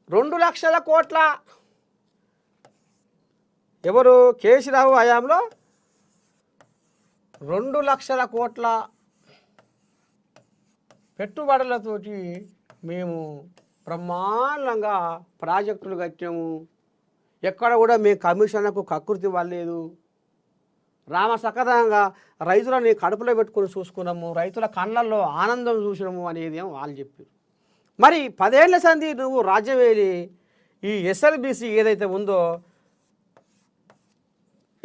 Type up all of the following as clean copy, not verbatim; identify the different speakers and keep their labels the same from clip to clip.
Speaker 1: 2,00,00,000 ఎవరు కేసీరావు హయాంలో 2,00,00,000 పెట్టుబడులతోటి మేము బ్రహ్మాండంగా ప్రాజెక్టులు కట్టాము. ఎక్కడ కూడా మేము కమిషన్లకు కకృతి వాళ్ళలేదు. రామసకదంగా రైతులని కడుపులో పెట్టుకొని చూసుకున్నాము, రైతుల కళ్ళల్లో ఆనందం చూసినాము అనేది ఏమో వాళ్ళు చెప్పారు. మరి 10 ఏళ్ల సంధి నువ్వు రాజ్యం వేలి ఈ ఎస్ఎల్బిసి ఏదైతే ఉందో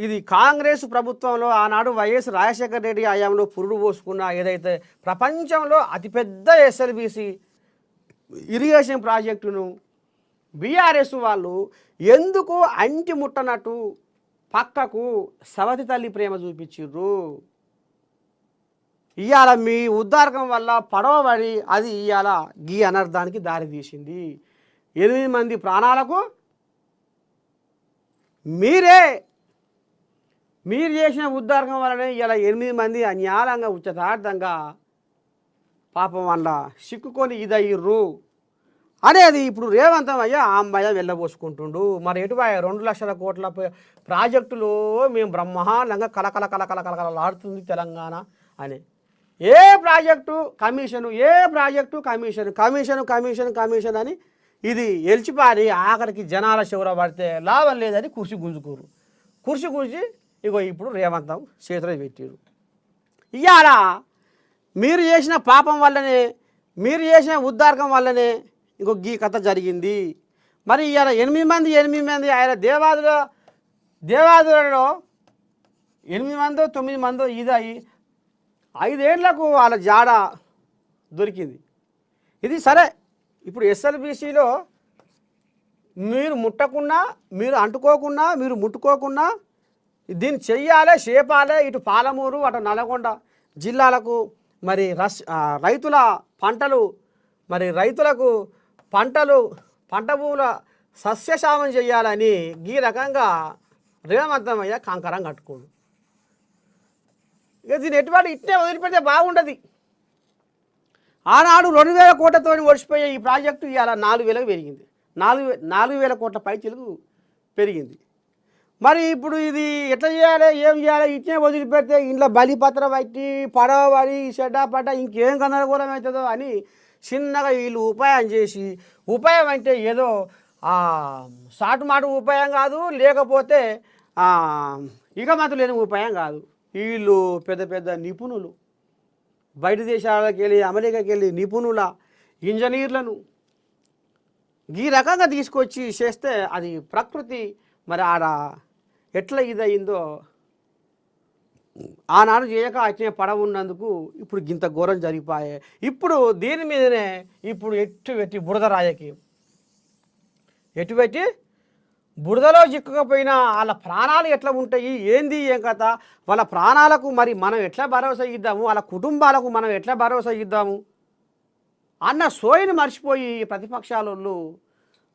Speaker 1: ఇది కాంగ్రెస్ ప్రభుత్వంలో ఆనాడు వైఎస్ రాజశేఖర రెడ్డి హయాంలో పురుడు పోసుకున్న ఏదైతే ప్రపంచంలో అతిపెద్ద ఎస్ఎల్బిసి ఇరిగేషన్ ప్రాజెక్టును బీఆర్ఎస్ వాళ్ళు ఎందుకు అంటి ముట్టనట్టు పక్కకు సవతి తల్లి ప్రేమ చూపించిర్రు? ఇవాళ మీ ఉద్దారకం వల్ల పడవబడి అది ఇవాళ గీ అనర్థానికి దారి తీసింది. 8 మంది ప్రాణాలకు మీరు చేసిన ఉద్దారకం వల్లనే ఇలా 8 మంది అన్యాయంగా ఉచితార్థంగా పాపం వల్ల సిక్కుకొని ఇదయ్యిర్రు అనేది ఇప్పుడు రేవంతమయ్య అమ్మాయి వెళ్ళబోసుకుంటుండు. మరి ఎటువయ్య 2,00,00,000 ప్రాజెక్టులో మేము బ్రహ్మాండంగా కలకలలాడుతుంది తెలంగాణ అని. ఏ ప్రాజెక్టు కమిషను, ఏ ప్రాజెక్టు కమిషన్ అని ఇది ఎలిచిపారి ఆఖరికి జనాల చివర పడితే లాభం లేదని కుర్చీ గుంజి ఇగో ఇప్పుడు రేవంతం చేతిలో పెట్టారు. ఇవాళ మీరు చేసిన పాపం వల్లనే, మీరు చేసిన ఉద్దారకం వల్లనే ఇంకో గీ కథ జరిగింది. మరి ఇవాళ 8 మంది ఆయన దేవాదులలో 8 మందో 9 మందో ఇదయి 5 ఏళ్లకు వాళ్ళ జాడ దొరికింది. ఇది సరే. ఇప్పుడు ఎస్ఎల్బిసిలో మీరు ముట్టకున్నా, మీరు అంటుకోకున్నా, మీరు ముట్టుకోకున్నా దీన్ని చెయ్యాలే, చేపాలే. ఇటు పాలమూరు అటు నల్గొండ జిల్లాలకు మరి రైతుల పంటలు, మరి రైతులకు పంట భూముల సస్యశామం చేయాలని ఈ రకంగా రేవంతమయ్య కంకరం కట్టుకోడు. ఇక దీన్ని ఎటువంటి ఇట్టే వదిలిపెడితే బాగుండదు. ఆనాడు 2,000 కోట్లతో ఒడిచిపోయే ఈ ప్రాజెక్టు ఇవాళ 4,000కు పెరిగింది. 4,000 కోట్ల పైచిలకు పెరిగింది. మరి ఇప్పుడు ఇది ఎట్లా చేయాలి, ఏం చేయాలి? ఇట్నే వదిలిపెడితే ఇంట్లో బలిపత్ర పట్టి పడవబడి చెడ్డ ఇంకేం గందరగోళం అవుతుందో అని చిన్నగా వీళ్ళు ఉపాయం చేసి, ఉపాయం అంటే ఏదో సాటుమాటు ఉపాయం కాదు, లేకపోతే ఇక మాత్రం లేని ఉపాయం కాదు. వీళ్ళు పెద్ద నిపుణులు, బయట దేశాలకు వెళ్ళి అమెరికాకి వెళ్ళి నిపుణుల ఇంజనీర్లను ఈ రకంగా తీసుకొచ్చి చేస్తే అది ప్రకృతి మరి ఆడ ఎట్లా ఇదయిందో ఆనాడు చేయక వచ్చిన పడవ ఉన్నందుకు ఇప్పుడు ఇంత ఘోరం జరిగిపోయాయి. ఇప్పుడు దీని మీదనే ఇప్పుడు ఎట్టి బురద రాజకీయం, ఎటుపెట్టి బురదలో చిక్కుకపోయినా వాళ్ళ ప్రాణాలు ఎట్లా ఉంటాయి, ఏంది ఏం కథ, వాళ్ళ ప్రాణాలకు మరి మనం ఎట్లా భరోసా ఇద్దాము, వాళ్ళ కుటుంబాలకు మనం ఎట్లా భరోసా ఇద్దాము అన్న సోయిని మర్చిపోయి ప్రతిపక్షాలు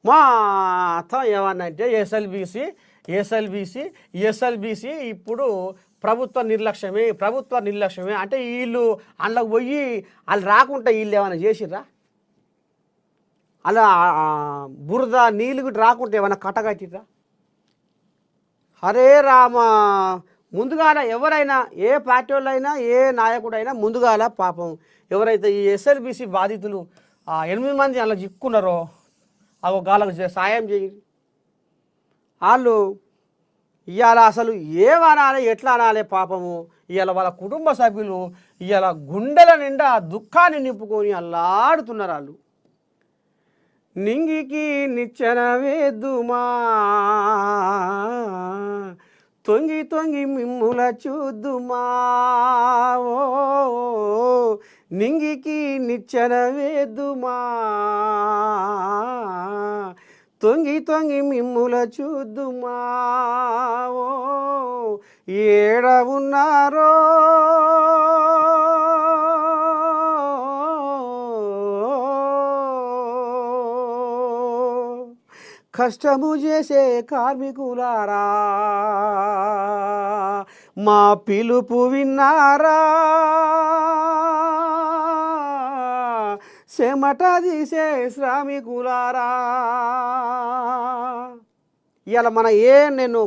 Speaker 1: మొత్తం ఏమన్నంటే ఎస్ఎల్బిసి ఇప్పుడు ప్రభుత్వ నిర్లక్ష్యమే అంటే వీళ్ళు అందులోకి పోయి వాళ్ళు రాకుండా వీళ్ళు ఏమైనా చేసిర్రా? అలా బురద నీళ్ళు రాకుంటే ఏమైనా కట్టగట్టిర్రా? హరే రామ. ముందుగాల ఎవరైనా, ఏ పార్టీ వాళ్ళైనా, ఏ నాయకుడైనా ముందుగాల పాపం ఎవరైతే ఈ ఎస్ఎల్బిసి బాధితులు 8 మంది అలా చిక్కున్నారో వాళ్ళకు సాయం చేయి. వాళ్ళు ఇవాళ అసలు ఏమనాలి, ఎట్లా అనాలి పాపము. ఇవాళ వాళ్ళ కుటుంబ సభ్యులు ఇవాళ గుండెల నిండా దుఃఖాన్ని నింపుకొని అల్లాడుతున్నారు. వాళ్ళు నింగికి నిచ్చెన వేద్దుమా, తొంగి మిమ్ముల చూద్దుమా, ఓ నింగికి నిచ్చెన వేద్దుమా, తొంగి మిమ్ముల చూద్దుమా, ఓ ఏడ ఉన్నారో కష్టము చేసే కార్మికులారా, మా పిలుపు విన్నారా, చెమట తీసే శ్రామికులారా. ఇవాళ మన ఏ నేను